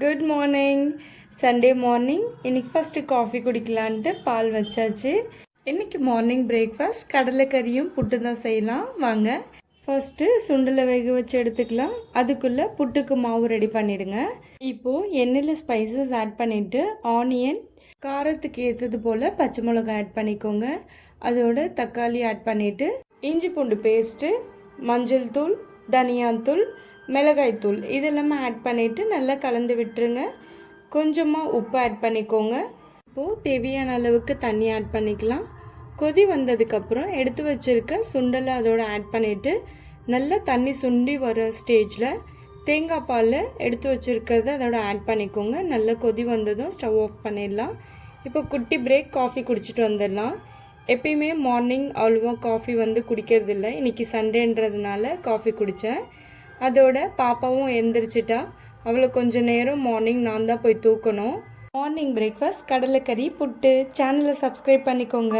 Good morning. Sunday morning. இன்றைக்கி first coffee குடிக்கலான்ட்டு பால் வச்சாச்சு. இன்றைக்கி மார்னிங் பிரேக்ஃபாஸ்ட் கடலைக்கறியும் புட்டு தான் செய்யலாம். வாங்க. ஃபஸ்ட்டு சுண்டலை வேக வச்சு எடுத்துக்கலாம். அதுக்குள்ளே புட்டுக்கு மாவு ரெடி பண்ணிவிடுங்க. இப்போது எண்ணெயில் ஸ்பைசஸ் ஆட் பண்ணிவிட்டு ஆனியன், காரத்துக்கு ஏற்றது போல் பச்சை மிளகாய் ஆட் பண்ணிக்கோங்க. அதோட தக்காளி ஆட் பண்ணிவிட்டு இஞ்சி பூண்டு பேஸ்ட்டு, மஞ்சள் தூள், தனியாத்தூள், மிளகாய்த்தூள் இதெல்லாமே ஆட் பண்ணிவிட்டு நல்லா கலந்து விட்டுருங்க. கொஞ்சமாக உப்பு ஆட் பண்ணிக்கோங்க. இப்போது தேவையான அளவுக்கு தண்ணி ஆட் பண்ணிக்கலாம். கொதி வந்ததுக்கப்புறம் எடுத்து வச்சுருக்க சுண்டலை அதோடு ஆட் பண்ணிவிட்டு நல்லா தண்ணி சுண்டி வர ஸ்டேஜில் தேங்காய் பால் எடுத்து வச்சுருக்கிறத அதோட ஆட் பண்ணிக்கோங்க. நல்லா கொதி வந்ததும் ஸ்டவ் ஆஃப் பண்ணிடலாம். இப்போ குட்டி பிரேக், காஃபி குடிச்சிட்டு வந்துடலாம். எப்பயுமே மார்னிங் அவ்வளோவா காஃபி குடிக்கிறது இல்லை. இன்றைக்கி சண்டேன்றதுனால காஃபி குடித்தேன். அதோட பாப்பாவும் எந்திரிச்சிட்டா. அவளை கொஞ்சம் நேரம் மார்னிங் நான் தான் போய் தூக்கணும். மார்னிங் பிரேக்ஃபாஸ்ட் கடலைக்கறி புட்டு. சேனலை சப்ஸ்கிரைப் பண்ணிக்கோங்க.